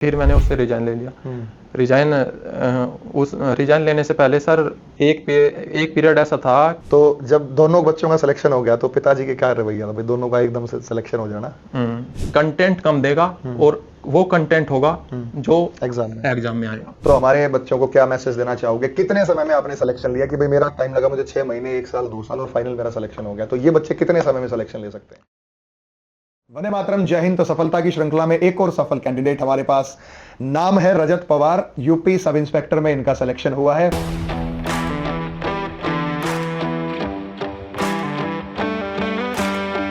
फिर मैंने उससे रिजाइन ले लिया। रिजाइन उस रिजाइन लेने से पहले सर एक पीरियड ऐसा था। तो जब दोनों बच्चों का सिलेक्शन हो गया तो पिताजी के क्या रवैया था भाई, दोनों का एकदम से सिलेक्शन हो जाना? कंटेंट कम देगा और वो कंटेंट होगा जो एग्जाम में आएगा। तो हमारे बच्चों को क्या मैसेज देना चाहोगे? कितने समय में आपने सिलेक्शन लिया कि भाई मेरा टाइम लगा मुझे 6 महीने, 1 साल, 2 साल और फाइनल मेरा सिलेक्शन हो गया, तो ये बच्चे कितने समय में सिलेक्शन ले सकते हैं? वंदे मातरम, जय हिंद। तो सफलता की श्रृंखला में एक और सफल कैंडिडेट हमारे पास, नाम है रजत पवार। यूपी सब इंस्पेक्टर में इनका सिलेक्शन हुआ है।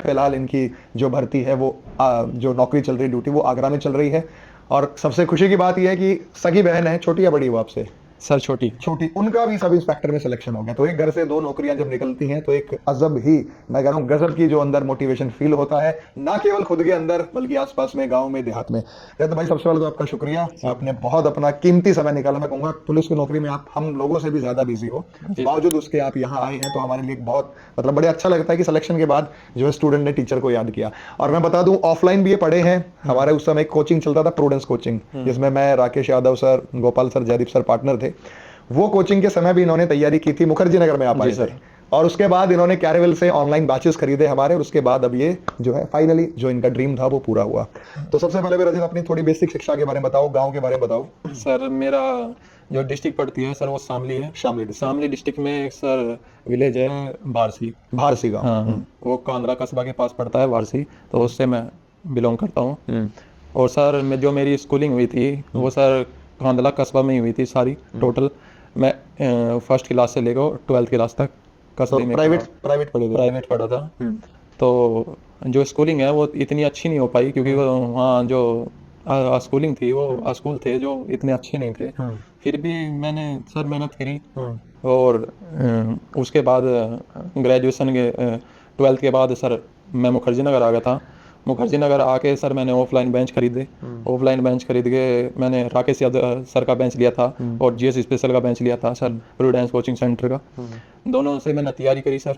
फिलहाल इनकी जो भर्ती है वो जो नौकरी चल रही, ड्यूटी, वो आगरा में चल रही है। और सबसे खुशी की बात यह है कि सगी बहन है, छोटी या बड़ी वो आपसे? सर छोटी। उनका भी सब इंस्पेक्टर में सिलेक्शन हो गया। तो एक घर से दो नौकरियां जब निकलती हैं तो एक अजब ही, मैं कह रहा हूं गजब की जो अंदर मोटिवेशन फील होता है, ना केवल खुद के अंदर बल्कि आसपास में, गांव में, देहात में। तो भाई सबसे पहले तो आपका शुक्रिया, आपने बहुत अपना कीमती समय निकाला। मैं कहूंगा पुलिस की नौकरी में आप हम लोगों से भी ज्यादा बिजी हो, बावजूद उसके आप यहाँ आए हैं, तो हमारे लिए बहुत मतलब बड़े अच्छा लगता है कि सिलेक्शन के बाद जो है स्टूडेंट ने टीचर को याद किया। और मैं बता दूं ऑफलाइन भी ये पढ़े हैं। हमारे उस समय कोचिंग चलता था, प्रूडेंस कोचिंग, जिसमें मैं, Rakesh Yadav sir, Gopal sir, Jaideep sir partner थे। वो कोचिंग के समय भी इन्होंने तैयारी की थी, मुखर्जी नगर में आप आए थे। और उसके बाद इन्होंने कैरेवल से ऑनलाइन बैचेस खरीदे हमारे, और उसके बाद अब ये जो है फाइनली जो इनका ड्रीम था वो पूरा हुआ। तो सबसे पहले रजत अपनी थोड़ी बेसिक शिक्षा के बारे में बताओ, गांव के बारे में बताओ। सर मेरा जो डिस्ट्रिक्ट पड़ती है सर वो शामली है। शामली डिस्ट्रिक्ट में एक सर विलेज है भारसी गांव। हाँ, वो कांद्रा कस्बा के पास पड़ता है भारसी, तो उससे मैं बिलोंग करता हूँ। और सर जो मेरी स्कूलिंग हुई थी वो सर कांदला कस्बा में ही हुई थी सारी टोटल। मैं फर्स्ट क्लास से लेकर 12th क्लास तक कस्बे में प्राइवेट पढ़ा था। तो जो स्कूलिंग है वो इतनी अच्छी नहीं हो पाई, क्योंकि वहाँ जो स्कूलिंग थी वो स्कूल थे जो इतने अच्छे नहीं थे। फिर भी मैंने सर मेहनत करी। और उसके बाद ग्रेजुएशन के 12th के बाद सर मैं मुखर्जी नगर आ गया था। मुखर्जी नगर आके सर मैंने ऑफलाइन बेंच खरीदे। ऑफलाइन बेंच खरीद के मैंने राकेश यादव सर का बेंच लिया था और जीएस स्पेशल का बेंच लिया था सर, प्रूडेंस कोचिंग सेंटर का। दोनों से मैंने तैयारी करी सर।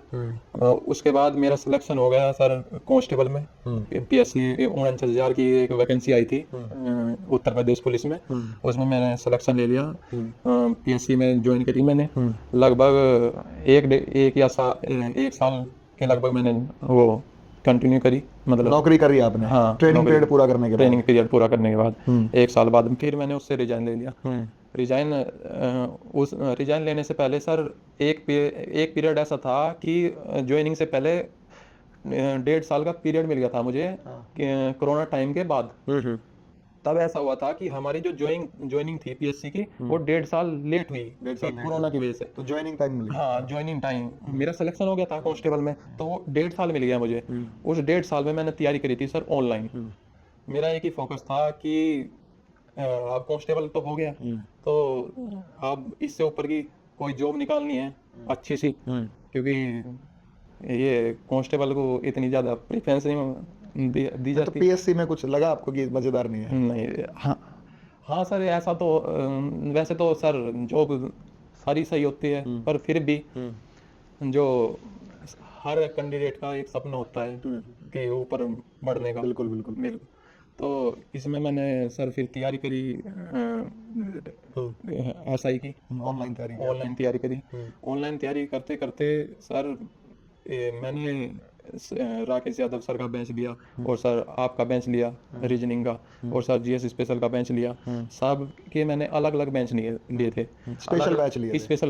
उसके बाद मेरा सिलेक्शन हो गया सर कांस्टेबल में। पीएससी 49,000 की एक वैकेंसी आई थी उत्तर प्रदेश पुलिस में, उसमें मैंने सिलेक्शन ले लिया। पीएससी में ज्वाइन करी मैंने। लगभग एक साल के लगभग मैंने वो कंटिन्यू करी, मतलब नौकरी करी आपने? हाँ, ट्रेनिंग पीरियड पूरा करने के बाद? ट्रेनिंग पीरियड पूरा करने के बाद एक साल बाद फिर मैंने उससे रिजाइन ले लिया। रिजाइन लेने से पहले सर एक पीरियड ऐसा था कि ज्वाइनिंग से पहले 1.5 साल का पीरियड मिल गया था मुझे कोरोना टाइम के बाद। तब ऐसा हुआ था कि हमारी जो ज्वाइनिंग थी पीएससी की वो 1.5 साल लेट हुई कोरोना की वजह से। तो ज्वाइनिंग टाइम मिली? हाँ, ज्वाइनिंग टाइम मेरा सिलेक्शन हो गया था कांस्टेबल में, तो वो 1.5 साल मिल गया मुझे। उस 1.5 साल में मैंने तैयारी करी थी सर ऑनलाइन। मेरा एक ही फोकस था कि अब कांस्टेबल तो हो गया, तो अब इससे ऊपर की कोई जॉब निकालनी है अच्छी सी, क्योंकि ये कांस्टेबल को इतनी ज़्यादा प्रेफरेंस नहीं दी जाती। तो पीएससी में कुछ लगा आपको कि मजेदार नहीं है? नहीं, हाँ सर ऐसा तो वैसे तो सर जॉब सारी सही होती है, पर फिर भी जो हर कैंडिडेट का एक सपना होता है कि ऊपर बढ़ने का। बिल्कुल। तो इसमें मैंने सर फिर तैयारी करी, एसआई की ऑनलाइन तैयारी करी। ऑनलाइन तैयारी करते करते सर मैंने राकेश यादव सर का बेंच लिया और सर आपका बेंच लिया रीजनिंग का, और सर जीएस स्पेशल का बेंच लिया। सब के मैंने अलग अलग बेंच लिए थे, स्पेशल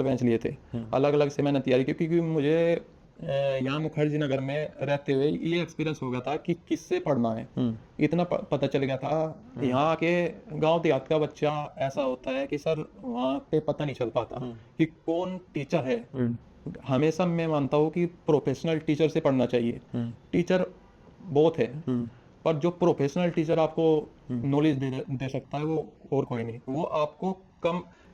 बेंच लिए थे। अलग अलग से मैंने तैयारी की, क्योंकि मुझे यहाँ मुखर्जी नगर में रहते हुए ये एक्सपीरियंस हो गया था कि किससे पढ़ना है। इतना पता चल गया था। यहाँ के गांव देहात का बच्चा ऐसा होता है कि सर वहाँ पे पता नहीं चल पाता कि कौन टीचर है। हमेशा मैं मानता हूँ कि प्रोफेशनल टीचर से पढ़ना चाहिए। टीचर बहुत है, पर जो प्रोफेशनल टीचर आपको नॉलेज दे सकता है वो और कोई नहीं। वो आपको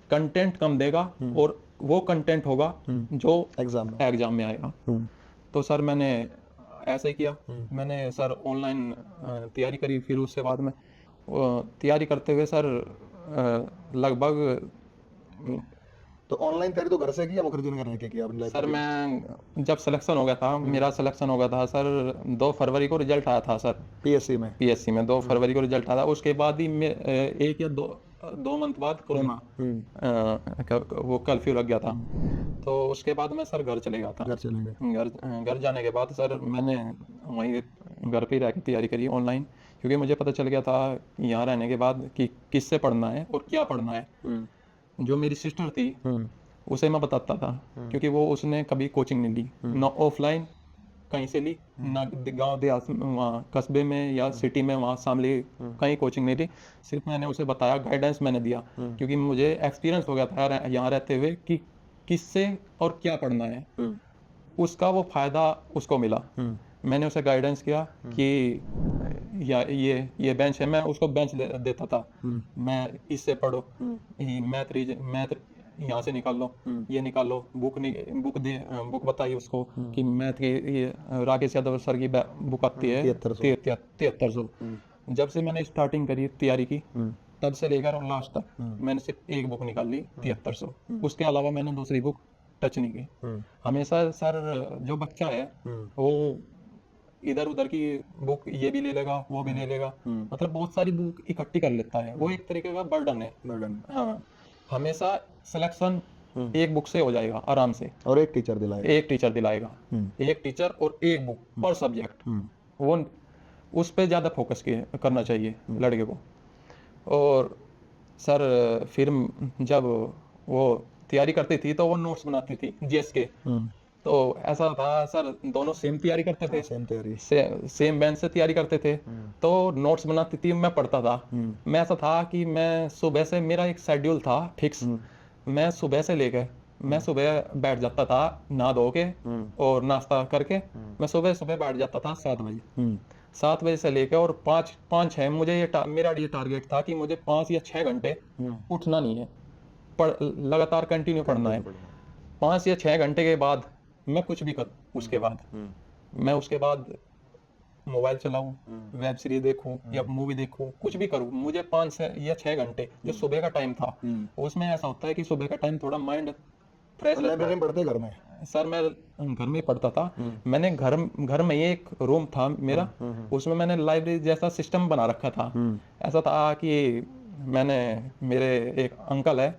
कंटेंट कम देगा और वो कंटेंट होगा जो एग्जाम में आएगा। तो सर मैंने ऐसा ही किया। मैंने सर ऑनलाइन तैयारी करी। फिर उसके बाद में तैयारी करते हुए सर लगभग तो ऑनलाइन तैयारी तो घर से की या मुखर्जी नगर रह के की आपने? सर मैं जब सिलेक्शन हो गया था, मेरा सिलेक्शन हो गया था सर 2 फरवरी को रिजल्ट आया था सर, पीएससी में। पीएससी में 2 फरवरी को रिजल्ट आया था। उसके बाद ही एक या दो मंथ बाद कोरोना वो कर्फ्यू लग गया था। तो उसके बाद मैं सर घर चले गया था। घर चले गए। घर जाने के बाद सर मैंने वहीं घर पे ही रह के तैयारी करी ऑनलाइन, क्योंकि मुझे पता चल गया था यहाँ रहने के बाद कि किससे पढ़ना है और क्या पढ़ना है। जो मेरी सिस्टर थी उसे मैं बताता था, क्योंकि वो उसने कभी कोचिंग नहीं ली, ना ऑफलाइन कहीं से ली, ना गांव देहात वहाँ कस्बे में या सिटी में वहाँ शामली कहीं कोचिंग नहीं ली। सिर्फ मैंने उसे बताया, गाइडेंस मैंने दिया, क्योंकि मुझे एक्सपीरियंस हो गया था यहाँ रहते हुए कि किससे और क्या पढ़ना है। उसका वो फायदा उसको मिला। मैंने उसे गाइडेंस किया कि या ये बेंच है, मैं उसको बेंच देता था, मैं इससे पढ़ो, मैथ यहाँ से निकाल लो, ये निकाल लो, बुक बताइए उसको कि मैथ की ये राकेश यादव सर की बुक आती है 7300। जब से मैंने स्टार्टिंग करी तैयारी की तब से लेकर और लास्ट तक मैंने सिर्फ एक बुक निकाल ली 7300। उसके अलावा मैंने दूसरी बुक टच नहीं की। हमेशा सर जो बच्चा है वो इधर उधर की बुक ये भी ले लेगा, वो भी ले लेगा, मतलब बहुत सारी बुक इकट्ठी कर लेता है, वो एक तरीके का बर्डन है। हाँ, हमेशा सिलेक्शन एक बुक से हो जाएगा आराम से, और एक टीचर दिलाएगा। एक टीचर और एक बुक पर सब्जेक्ट, वो उस पे ज़्यादा फोकस करना चाहिए लड़के को। और सर फिर जब वो तैयारी करती थी तो वो नोट्स बनाती थी जीएस के। तो ऐसा था सर, दोनों सेम तैयारी करते थे, सेम बेंच से तैयारी करते थे, तो नोट्स बनाती थी, मैं पढ़ता था। मैं ऐसा था कि मैं सुबह से, मेरा एक शेड्यूल था फिक्स, मैं सुबह से लेकर मैं सुबह बैठ जाता था नहा धो के और नाश्ता करके, मैं सुबह बैठ जाता था 7 बजे। 7 बजे से लेकर और 5-6 मुझे मेरा ये टारगेट था कि मुझे 5 या 6 घंटे उठना नहीं है, लगातार कंटिन्यू पढ़ना है। 5 या 6 घंटे के बाद मैं कुछ भी करूँ, उसके बाद मैं उसके बाद मोबाइल चलाऊं, वेब सीरीज देखूं या मूवी देखूं, कुछ भी करूं, मुझे 5 या 6 घंटे जो सुबह का टाइम था, उसमें ऐसा होता है कि सुबह का टाइम थोड़ा माइंड फ्रेश लगता है। पढ़ते घर में? सर मैं घर में पढ़ता था। मैंने घर में ही एक रूम था मेरा, उसमें मैंने लाइब्रेरी जैसा सिस्टम बना रखा था। ऐसा था कि मेरे एक अंकल है,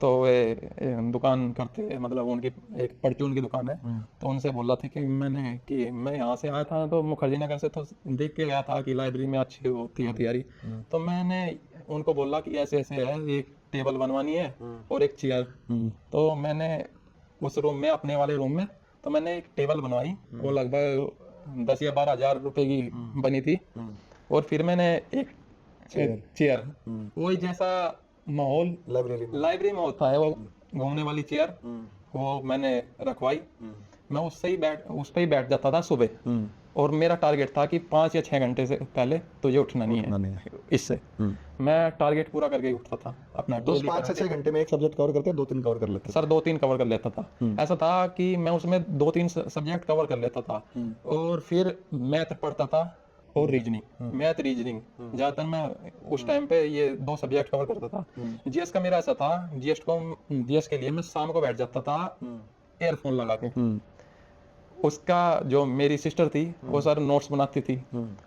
तो वे दुकान करते हैं, मतलब उनकी एक परचून की दुकान है, तो उनसे बोला था कि मैं यहाँ से आया था तो मुखर्जी नगर से, तो देख के गया था कि लाइब्रेरी में अच्छी होती है तैयारी। तो मैंने उनको बोला कि ऐसे ऐसे है, एक टेबल बनवानी है और एक चेयर। तो मैंने उस रूम में, अपने वाले रूम में, तो मैंने एक टेबल बनवाई, वो लगभग 10 या 12 हजार रुपए की बनी थी। और फिर मैंने एक चेयर वही जैसा माहौल लाइब्रेरी में होता है, वो घूमने वाली चेयर, वो मैंने रखवाई। मैं उस पे ही बैठ जाता था सुबह, और मेरा टारगेट था कि 5 या 6 घंटे से पहले तुझे उठना नहीं है। इससे मैं टारगेट पूरा करके उठता था अपना। तो 5 से 6 घंटे में एक सब्जेक्ट कवर करते हैं, 2-3 कवर कर लेते? सर 2-3 कवर कर लेता था। ऐसा था कि मैं उसमें 2-3 सब्जेक्ट कवर कर लेता था, और फिर मैथ पढ़ता था और रीजनिंग, मैथ रीजनिंग ज्यादातर मैं उस टाइम पे ये 2 सब्जेक्ट कवर करता था। जीएस का मेरा ऐसा था, जीएस के लिए मैं शाम को बैठ जाता था एयरफोन लगा के। उसका जो मेरी सिस्टर थी वो सर नोट्स बनाती थी,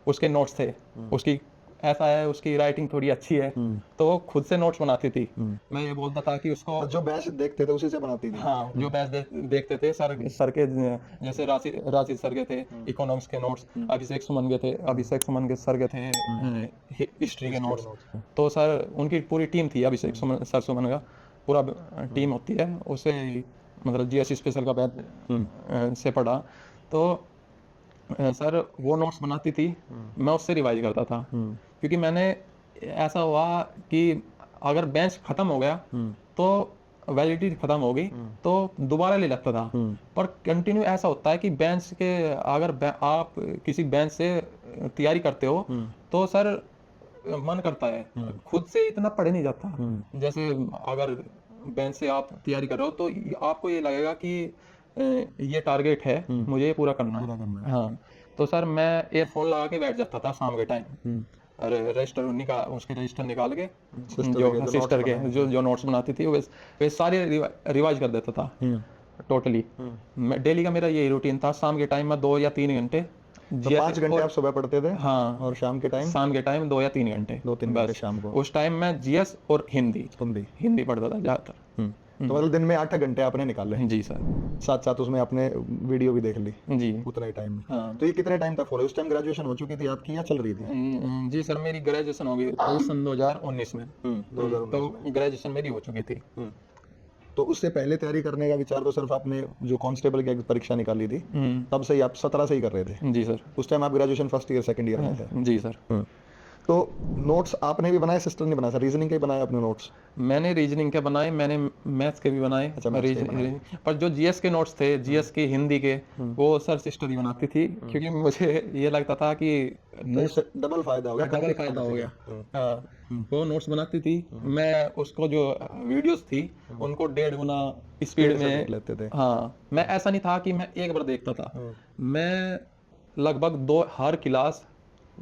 उसके नोट्स थे, उसकी ऐसा है, उसकी राइटिंग थोड़ी अच्छी है, तो वो खुद से नोट्स बनाती थी। मैं ये बोलता था कि उसको, जो बैच देखते थे उसी से बनाती थी? हाँ, जो बैच देखते थे सर के, जैसे राशिद सर के थे इकोनॉमिक्स के नोट्स, अभिषेक सुमन के सर के थे हिस्ट्री के नोट्स। तो सर उनकी पूरी टीम थी, अभिषेक सुमन का पूरा टीम होती है, उसे मतलब जीएस स्पेशल का बैच से पढ़ा। तो सर वो नोट्स बनाती थी, मैं उससे रिवाइज करता था, क्योंकि मैंने, ऐसा हुआ कि अगर बेंच खत्म हो गया तो वैलिडिटी खत्म हो गई तो दोबारा ले लगता था। पर कंटिन्यू ऐसा होता है कि बेंच के, अगर आप किसी बेंच से तैयारी करते हो तो सर मन करता है, खुद से इतना पढ़े नहीं जाता। जैसे अगर बेंच से आप तैयारी कर रहे हो तो आपको ये लगेगा कि ये टारगेट है, मुझे ये पूरा करना है। हाँ, तो सर मैं एयरफोन लगा के बैठ जाता था शाम के टाइम, रजिस्टर निकाल, उसके रजिस्टर निकाल के Sister जो के जो सिस्टर notes के जो नोट्स बनाती थी वे सारे रिवाइज कर देता था टोटली। मैं डेली का मेरा यही रूटीन था, शाम के टाइम में 2 या 3 घंटे तो GS 5 घंटे आप सुबह पढ़ते थे हाँ, और शाम के टाइम शाम के टाइम 2 या 3 घंटे 2-3 घंटे बस। शाम को उस टाइम में GS और हिंदी। हिंदी पढ़ता था ज़्यादातर। तो मतलब दिन में 8 घंटे आपने निकाले, जी सर। साथ साथ उसमें आपने वीडियो भी देख ली जी उतना ही टाइम में। हाँ। तो ये कितने टाइम तक फॉलो, उस टाइम ग्रेजुएशन हो चुकी थी आपकी या चल रही थी? जी सर, मेरी ग्रेजुएशन हो गई थी सन 2019 में। 2019 तो ग्रेजुएशन मेरी हो चुकी थी। तो उससे पहले तैयारी करने का विचार तो सिर्फ आपने जो कांस्टेबल की परीक्षा निकाली थी तब से ही, आप 17 से ही कर रहे थे? जी सर। उस टाइम आप graduation first year second year में थे? जी सर। तो नोट्स आपने भी बनाए, सिस्टर ने बनाया? रीजनिंग के ही बनाए अपने नोट्स? मैंने रीजनिंग के बनाए, मैंने मैथ्स के भी बनाए। अच्छा, maths के रीजनिंग पर जो GS के नोट्स थे, GS के हिंदी के, वो सर सिस्टर ही बनाती थी, क्योंकि मुझे ये लगता था कि नोट्स डबल फायदा हो गया, डबल फायदा हो गया। हाँ, वो नोट्स बनाती थी, मैं उसको जो वीडियोस थी उनको 1.5 गुना स्पीड में देख लेते थे। हाँ, मैं ऐसा नहीं था कि मैं एक बार देखता था, मैं लगभग हर क्लास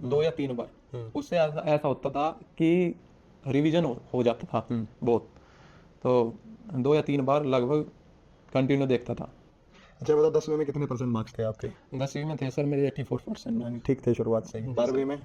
2 या 3 बार, उससे ऐसा होता था कि रिवीजन हो जाता था बहुत। तो 2 या 3 बार लगभग कंटिन्यू देखता था। अच्छा बताओ, 10वीं में कितने परसेंट मार्क्स थे आपके? 10वीं में थे सर मेरे 84%। ठीक थे शुरुआत से ही। 12वीं में?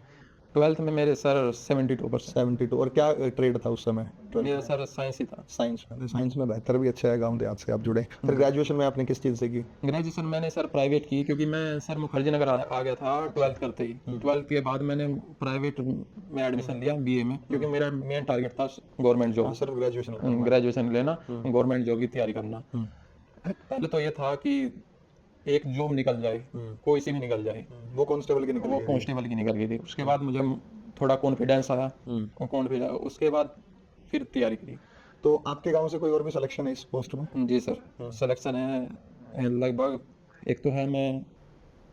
12th में मेरे सर 72%। 72। और क्या ट्रेड था उस समय? मेरा सर साइंस ही था। साइंस में? साइंस में बेहतर भी अच्छा है, गांव देहात से आप जुड़े। फिर ग्रेजुएशन में आपने किस चीज़ से की? ग्रेजुएशन मैंने सर प्राइवेट की, क्योंकि मैं सर मुखर्जी नगर आ गया था 12th करते ही। 12th के बाद मैंने प्राइवेट में एडमिशन लिया BA में, क्योंकि मेरा मेन टारगेट था गवर्नमेंट जॉब। सिर्फ ग्रेजुएशन? ग्रेजुएशन लेना, गवर्नमेंट जॉब की तैयारी करना। पहले तो ये था कि एक जॉब निकल जाए, कोई सी भी निकल जाए। वो कांस्टेबल की निकल वो गई? कांस्टेबल की निकल गई थी। उसके बाद मुझे थोड़ा कॉन्फिडेंस आया, उसके बाद फिर तैयारी करी। तो आपके गांव से कोई और भी सिलेक्शन है इस पोस्ट में? जी सर, सिलेक्शन है लगभग। एक तो है मैं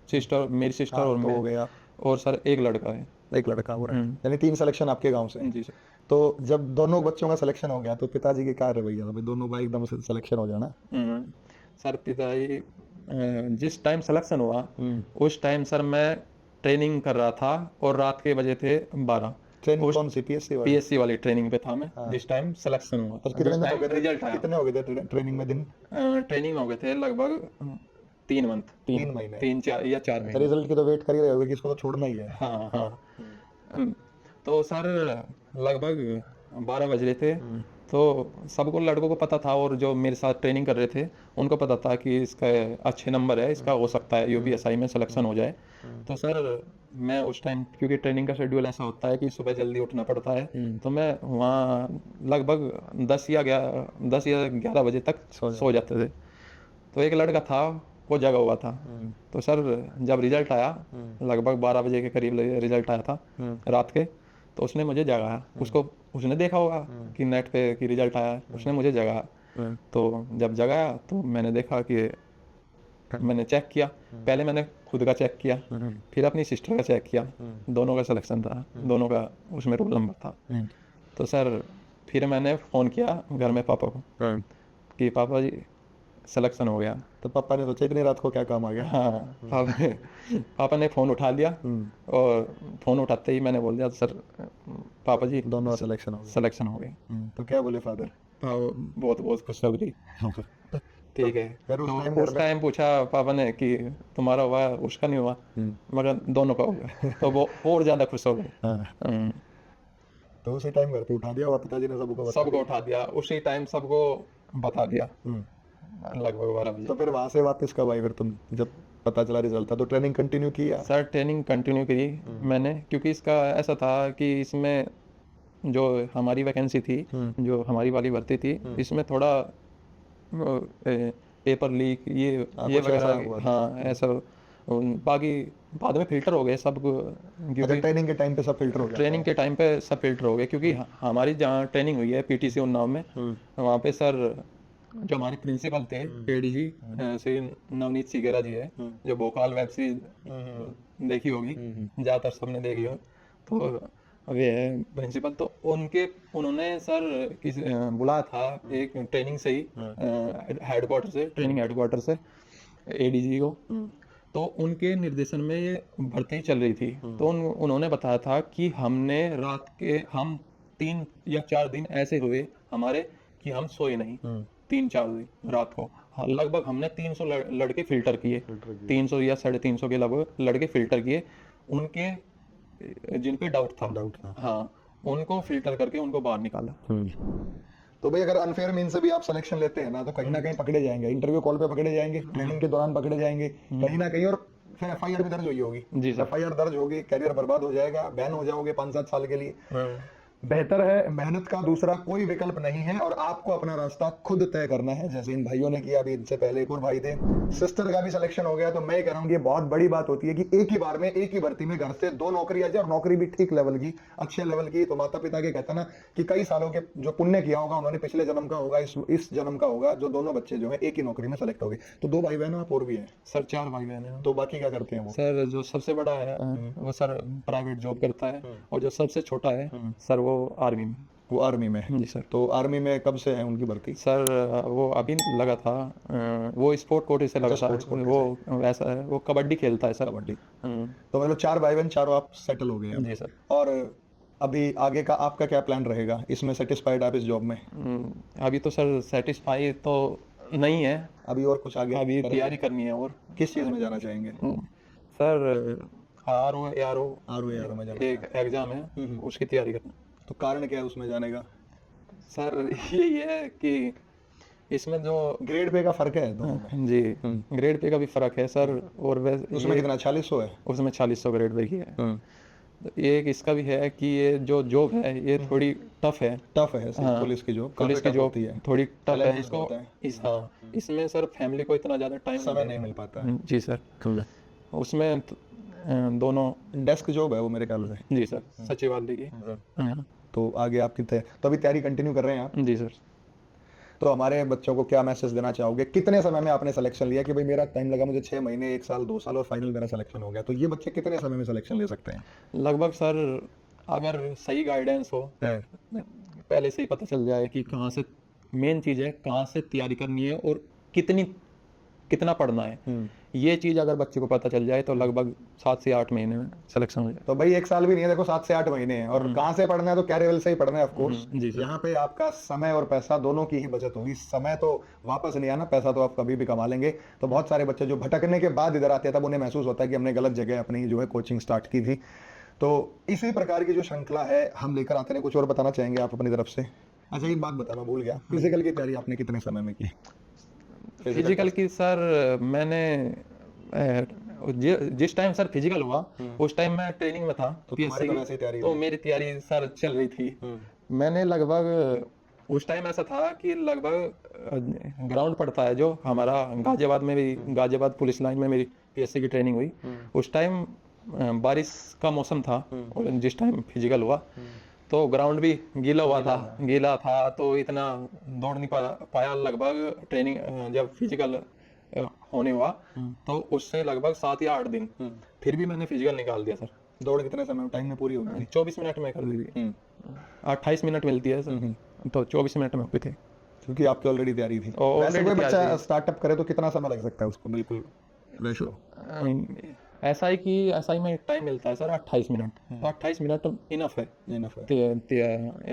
सिस्टर, मेरी सिस्टर और तो मैं, हो गया। और सर एक लड़का है। एक लड़का हो रहा है, यानी 3 सिलेक्शन आपके गांव से। जी सर। तो जब दोनों बच्चों का सिलेक्शन हो गया तो पिताजी के क्या रवैया था? भाई दोनों भाई एकदम से सिलेक्शन हो जाना। सर पिताजी, जिस टाइम सिलेक्शन हुआ उस टाइम सर मैं ट्रेनिंग कर रहा था, और रात के बजे थे 12। ट्रेनिंग कौन सी, PSC वाली? PSC वाली ट्रेनिंग पे था मैं जिस टाइम सिलेक्शन हुआ। तो कितने दिन हो गए थे? रिजल्ट आया, कितने हो गए थे ट्रेनिंग में दिन? ट्रेनिंग में हो गए थे लगभग 3 मंथ, 3 महीने? 3-4 या 4 महीने। रिजल्ट की तो वेट कर ही रहे होगे कि इसको तो छोड़ना ही है। हाँ हाँ। तो सर लगभग 12 बज रहे थे, तो सबको, लड़कों को पता था, और जो मेरे साथ ट्रेनिंग कर रहे थे उनको पता था कि इसका अच्छे नंबर है, इसका हो सकता है UPSI में सिलेक्शन हो जाए। तो सर मैं उस टाइम, क्योंकि ट्रेनिंग का शेड्यूल ऐसा होता है कि सुबह जल्दी उठना पड़ता है, तो मैं वहाँ लगभग 10 या 11 बजे तक सो जाते थे। तो एक लड़का था, वो जगा हुआ था। तो सर जब रिजल्ट आया, लगभग 12 बजे के करीब रिजल्ट आया था रात के, तो उसने मुझे जगाया। उसने देखा होगा कि नेट पे कि रिजल्ट आया है, उसने मुझे जगाया। तो जब जगाया तो मैंने देखा कि, मैंने चेक किया, पहले मैंने खुद का चेक किया, फिर अपनी सिस्टर का चेक किया। दोनों का सिलेक्शन था, दोनों का उसमें रोल नंबर था। तो सर फिर मैंने फ़ोन किया घर में पापा को कि पापा जी सिलेक्शन हो गया। तो पापा ने सोचा इतनी रात को क्या काम आ गया? हाँ, पापा ने फ़ोन उठा लिया, और फ़ोन उठाते ही मैंने बोल दिया सर पापा जी दोनों सिलेक्शन हो गया। सिलेक्शन हो गया। तो क्या बोले फादर? बहुत बहुत खुशखबरी। ठीक है। फिर उस तो टाइम उस टाइम पूछा पापा ने कि तुम्हारा हुआ, उसका नहीं हुआ, मगर दोनों का हो गया। तो वो और ज़्यादा खुश हो गए। हाँ। तो उसी टाइम घर पे उठा दिया और पिताजी ने सबको उठा दिया, उसी टाइम सबको बता दिया लगभग 12 बजे। तो फिर वहां से वापस कब आई फिर तुम, जब पता चला रिजल्ट था? तो ट्रेनिंग कंटिन्यू किया? सर ट्रेनिंग कंटिन्यू करी मैंने, क्योंकि इसका ऐसा था कि इसमें जो हमारी वैकेंसी थी, जो हमारी वाली भर्ती थी, इसमें थोड़ा पेपर लीक ये वगैरह, हाँ ऐसा। बाकी बाद में फिल्टर हो गए सब, क्योंकि ट्रेनिंग के टाइम पे सब फिल्टर हो गया? ट्रेनिंग के टाइम पे सब फिल्टर हो गए, क्योंकि हमारी जहाँ ट्रेनिंग हुई है PTC उन्नाव में, वहाँ पे सर जो हमारे प्रिंसिपल थे ADG श्री नवनीत सिगेरा जी है, जो भोकाल वेब सीरीज देखी होगी, ज़्यादातर सबने देखी हो, तो वे है प्रिंसिपल। तो उन्होंने सर बुलाया था एक ट्रेनिंग से ही, हेडक्वार्टर से, ट्रेनिंग हेडक्वार्टर से ADG को। तो उनके निर्देशन में ये भर्ती चल रही थी। तो उन्होंने बताया था कि हम 3 या 4 दिन ऐसे हुए हमारे कि हम सोए नहीं, 3-4 दिन रात को। हाँ, लगभग हमने 300 लड़के फिल्टर किए, 300 या 350 के लगभग लड़के फिल्टर किए, उनके जिन पे डाउट था, हाँ, उनको फिल्टर करके उनको बाहर निकाला। तो भाई अगर अनफेयर मीन से भी आप सिलेक्शन लेते हैं ना, तो कहीं ना कहीं पकड़े जाएंगे, इंटरव्यू कॉल पे पकड़े जाएंगे, ट्रेनिंग के दौरान पकड़े जाएंगे कहीं ना कहीं, और फिर एफआईआर भी दर्ज हुई होगी। जी सर। एफआईआर दर्ज होगी, कैरियर बर्बाद हो जाएगा, बैन हो जाओगे 5-7 साल के लिए। बेहतर है, मेहनत का दूसरा कोई विकल्प नहीं है और आपको अपना रास्ता खुद तय करना है, जैसे इन भाइयों ने किया। अभी इनसे पहले एक और भाई थे, सिस्टर का भी सिलेक्शन हो गया। तो मैं कह रहा हूँ ये बहुत बड़ी बात होती है कि एक ही बार में एक ही भर्ती में घर से 2 नौकरी आ जाए, और नौकरी भी ठीक लेवल की, अच्छे लेवल की। तो माता पिता के कहते हैं ना कि कई सालों के जो पुण्य किया होगा उन्होंने, पिछले जन्म का होगा, इस जन्म का होगा, जो दोनों बच्चे जो है एक ही नौकरी में सेलेक्ट हो गए। तो 2 भाई बहन आप और भी हैं सर? 4 भाई बहन हैं। तो बाकी क्या करते हैं वो? सर जो सबसे बड़ा है वो सर प्राइवेट जॉब करता है, और जो सबसे छोटा है सर वो आर्मी में। वो आर्मी में है? जी सर। तो आर्मी में कब से है उनकी भर्ती? सर वो अभी लगा था, वो स्पोर्ट कोटे से लगा था। वो वैसा है, वो कबड्डी खेलता है सर। कबड्डी। तो मतलब 4 भाई बहन, चारों आप सेटल हो गए हैं? जी सर। और अभी आगे का आपका क्या प्लान रहेगा? इसमें सेटिस्फाइड आप इस जॉब में? अभी तो सर सेटिस्फाई तो नहीं है, अभी और कुछ आगे अभी तैयारी करनी है। और किस चीज में जाना चाहेंगे? सर आर ओ में जाना, एक एग्जाम है, उसकी तैयारी करना। तो कारण क्या है उसमें जाने का? सर यही है कि इसमें जो ग्रेड पे का फर्क है दोनों में? जी, ग्रेड पे का भी फर्क है सर। और वैसे उसमें कितना 4600 है? उसमें 4600 ग्रेड पे की है। तो एक इसका भी है कि ये जो जॉब है ये थोड़ी टफ है। टफ है हाँ, पुलिस की जॉब? पुलिस की जॉब होती है, थोड़ी टफ है। Challenges इसको होता है। इसमें सर फैमिली को इतना ज़्यादा टाइम समय नहीं मिल पाता है। जी सर। उसमें दोनों डेस्क जॉब है वो मेरे ख्याल से। जी सर, सचिवालय की। हाँ, तो आगे आपकी तो अभी तैयारी कंटिन्यू कर रहे हैं आप? जी सर। तो हमारे बच्चों को क्या मैसेज देना चाहोगे? कितने समय में आपने सिलेक्शन लिया कि भाई मेरा टाइम लगा, मुझे 6 महीने, 1 साल, 2 साल, और फाइनल मेरा सिलेक्शन हो गया? तो ये बच्चे कितने समय में सिलेक्शन ले सकते हैं? लगभग सर अगर सही गाइडेंस हो, पहले से ही पता चल जाए कि कहाँ से, मेन चीज़ है कहाँ से तैयारी करनी है और कितना पढ़ना है। ये चीज़ अगर बच्चे को पता चल जाए तो लगभग 7 से 8 महीने में सिलेक्शन हो जाए। तो भाई 1 साल भी नहीं है, देखो 7 से 8 महीने हैं। और कहाँ से पढ़ना है? तो कैरियर से ही पढ़ना है ऑफ कोर्स। Ji sir. यहाँ पे आपका समय और पैसा दोनों की ही बचत होगी। समय तो वापस नहीं आना, पैसा तो आप कभी भी कमा लेंगे। तो बहुत सारे बच्चे जो भटकने के बाद इधर आते हैं, तब उन्हें महसूस होता है कि हमने गलत जगह अपनी जो है कोचिंग स्टार्ट की थी। तो इसी प्रकार की जो श्रृंखला है हम लेकर आते हैं। कुछ और बताना चाहेंगे आप अपनी तरफ से? अच्छा, एक बात बताना भूल गया, फिजिकल की तैयारी आपने कितने समय में की? फिजिकल की सर मैंने जिस टाइम सर फिजिकल हुआ उस टाइम मैं ट्रेनिंग में था, तो पीएससी तुम्हारी तो वैसे ही तैयारी तो हुई। मेरी तैयारी सर चल रही थी। मैंने लगभग उस टाइम ऐसा था कि लगभग ग्राउंड पड़ता है जो हमारा गाजियाबाद पुलिस लाइन में मेरी पीएससी की ट्रेनिंग हुई। उस टाइम बारिश का मौसम था और जिस टाइम फिजिकल हुआ तो ग्राउंड भी गीला था तो इतना दौड़ नहीं पाया। लगभग ट्रेनिंग जब फिजिकल होने हुआ तो उससे लगभग 7 या 8 दिन फिर भी मैंने फिजिकल निकाल दिया सर। दौड़ कितने समय टाइम में पूरी हो गई? 24 मिनट में कर दी थी। 28 मिनट मिलती है सर, तो 24 मिनट में हुई थी क्योंकि आपकी ऑलरेडी तैयारी थी। वैसे कोई बच्चा स्टार्टअप करे तो कितना समय लग सकता है उसको? बिल्कुल रेशो एसआई में टाइम मिलता है सर 28 मिनट। तो 28 मिनट इनफ है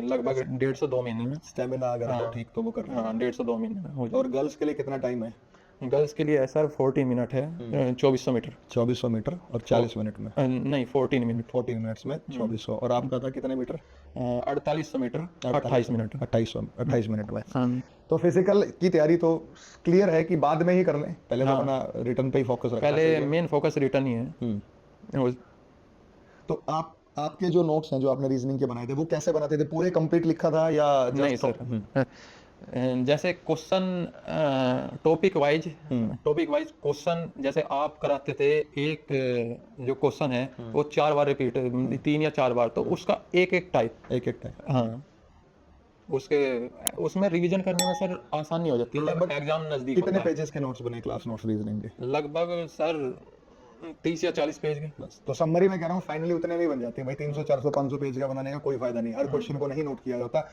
लगभग 1.5-2 महीने में। स्टेमिना अगर हो ठीक तो वो कर। हाँ, 1.5-2 महीने में हो जाए। और गर्ल्स के लिए कितना टाइम है? गर्ल्स के लिए सर 14 मिनट है, 2400 मीटर। 2400 मीटर और 40 मिनट में? नहीं, 14 मिनट। 14 मिनट्स में 2400। और आपका था कितने मीटर? 4800 metre 28 minute. 28 मिनट में। तो फिजिकल की तैयारी तो क्लियर है कि बाद में ही कर लें, पहले तो अपना रिटर्न पे ही फोकस रखना पहले चाहिए। मेन फोकस रिटर्न ही है। तो आपके जो नोट्स हैं जो आपने रीजनिंग के बनाए थे वो कैसे बनाते थे? पूरे कंप्लीट लिखा था या नहीं सर, जैसे क्वेश्चन टॉपिक वाइज क्वेश्चन जैसे आप कराते थे। एक जो क्वेश्चन है वो 4 बार रिपीट, 3 या 4 बार, तो उसका एक टाइप। हाँ, उसमें रिवीजन करने में सर आसानी हो जाती है। लगभग एग्जाम नजदीक कितने पेजेस के नोट्स बने क्लास नोट्स रीजनिंग के? लगभग सर 30 या 40 पेज के बस। तो समरी में कह रहा हूँ फाइनली उतने में बन जाती है भाई। 300 400 500 पेज का बनाने का कोई फायदा नहीं, हर क्वेश्चन को नहीं नोट किया जाता।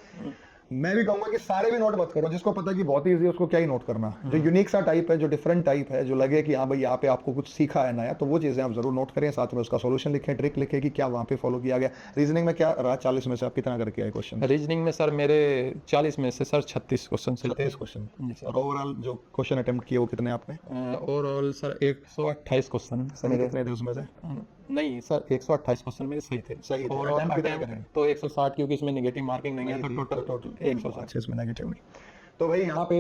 मैं भी कहूंगा कि सारे भी नोट मत करो, जिसको पता है कि बहुत ईजी है उसको क्या ही नोट करना। जो यूनिक सा टाइप है, जो डिफरेंट टाइप है, जो लगे कि हाँ भाई यहाँ पे आपको कुछ सीखा है नया, तो वो चीजें आप जरूर नोट करें, साथ में उसका सॉल्यूशन लिखें, ट्रिक लिखें कि क्या वहाँ पे फॉलो किया गया। रीजनिंग में क्या रहा 40 में से आप कितना करके आए क्वेश्चन? रीजनिंग में सर मेरे 40 में से सर 36 क्वेश्चन से 23 क्वेश्चन। और ओवरऑल जो क्वेश्चन अटेम्प्ट किए वो कितने आपने? ओवरऑल सर 128 क्वेश्चन सही कितने थे उसमें से? नहीं सर 128 क्वेश्चन मेरे सही थे। सही थे। ओवरऑल attempt कितने attempt करें? तो 160, क्योंकि इसमें नेगेटिव मार्किंग नहीं है, तो टोटल 160। अच्छा, इसमें नेगेटिव नहीं। तो भाई यहाँ पे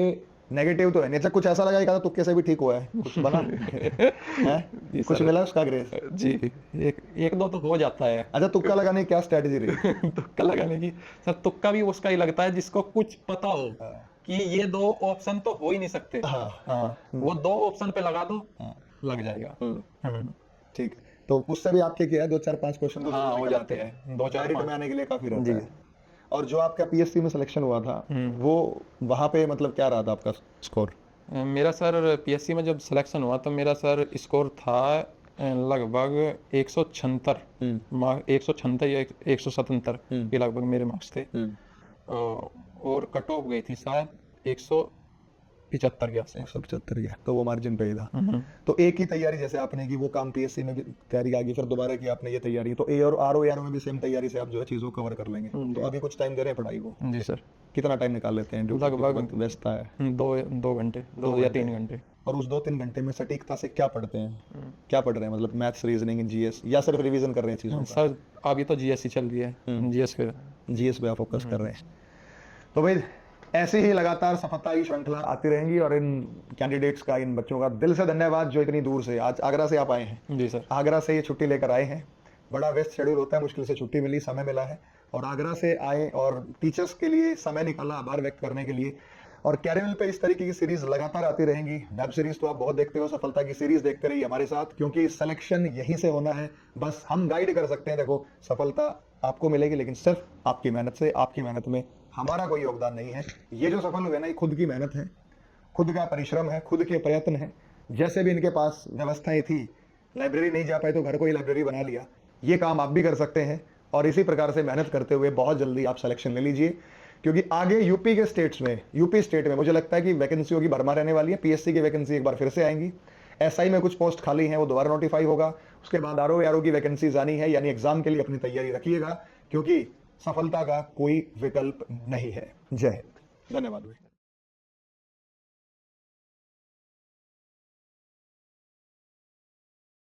नेगेटिव तो है नहीं। अच्छा, कुछ ऐसा लगा कि तुक्के से भी ठीक हुआ है, कुछ बना है? कुछ मिला उसका ग्रेस? जी, एक दो तो हो जाता है। अच्छा, तुक्का लगाने की क्या स्ट्रेटेजी रही? तुक्का लगाने की सर, तुक्का भी उसका ही लगता है जिसको कुछ पता हो कि ये दो ऑप्शन तो हो ही नहीं सकते। हाँ, वो दो ऑप्शन पे लगा दो, लग जाएगा। ठीक, तो उससे भी आपके क्या है 2-4-5 क्वेश्चन तो हाँ, हो जाते हैं 2-4 में आने के लिए काफी रहता है। और जो आपका पीएससी में सिलेक्शन हुआ था, वो वहां पे मतलब क्या रहा था आपका स्कोर? मेरा सर पीएससी में जब सिलेक्शन हुआ तो मेरा सर स्कोर था लगभग 176 176 या 177 के लगभग मेरे मार्क्स थे। और कट ऑफ गई थी शायद 175 के आसपास। 175 गया, तो वो मार्जिन पे ही था। तो एक ही तैयारी जैसे आपने की, वो काम पीएससी में भी तैयारी आ गई, फिर दोबारा की आपने ये तैयारी, तो ए और आर में भी सेम तैयारी से आप जो है चीजों को कवर कर लेंगे। तो अभी कुछ टाइम दे रहे हैं पढ़ाई को? जी सर। कितना टाइम निकाल लेते हैं? लगभग व्यस्त है 2 घंटे, 2 या 3 घंटे। और उस 2-3 घंटे में सटीकता से क्या पढ़ते हैं? क्या पढ़ रहे हैं? मतलब मैथ्स, रीजनिंग, जीएस, या सिर्फ रिवीजन कर रहे हैं चीजों का? सर अभी तो जीएस ही चल रही है, जीएस पे आप फोकस कर रहे हैं। तो भाई ऐसे ही लगातार सफलता की श्रृंखला आती रहेंगी, और इन कैंडिडेट्स का, इन बच्चों का दिल से धन्यवाद जो इतनी दूर से आज आगरा से आप आए हैं। जी सर। आगरा से ये छुट्टी लेकर आए हैं। बड़ा व्यस्त शेड्यूल होता है, मुश्किल से छुट्टी मिली, समय मिला है, और आगरा से आए और टीचर्स के लिए समय निकाला आभार व्यक्त करने के लिए। और कैरियर पे इस तरीके की सीरीज लगातार आती रहेंगी। वेब सीरीज तो आप बहुत देखते हो, सफलता की सीरीज देखते रहिए हमारे साथ, क्योंकि सिलेक्शन यहीं से होना है। बस हम गाइड कर सकते हैं। देखो, सफलता आपको मिलेगी, लेकिन सिर्फ आपकी मेहनत से। आपकी मेहनत में हमारा कोई योगदान नहीं है। ये जो सफल हुए ना, ये खुद की मेहनत है, खुद का परिश्रम है, खुद के प्रयत्न है। जैसे भी इनके पास व्यवस्थाएं थी, लाइब्रेरी नहीं जा पाए तो घर को ही लाइब्रेरी बना लिया। ये काम आप भी कर सकते हैं, और इसी प्रकार से मेहनत करते हुए बहुत जल्दी आप सिलेक्शन ले लीजिए, क्योंकि आगे यूपी के स्टेट्स में, यूपी स्टेट में मुझे लगता है कि वैकेंसियों की भरमार रहने वाली है। पीएससी की वैकेंसी एक बार फिर से आएंगी। एसआई में कुछ पोस्ट खाली हैं, वो दोबारा नोटिफाई होगा। उसके बाद आरओ की वैकेंसीज आनी है, यानी एग्जाम के लिए अपनी तैयारी रखिएगा, क्योंकि सफलता का कोई विकल्प नहीं है। जय हिंद, धन्यवाद भाई।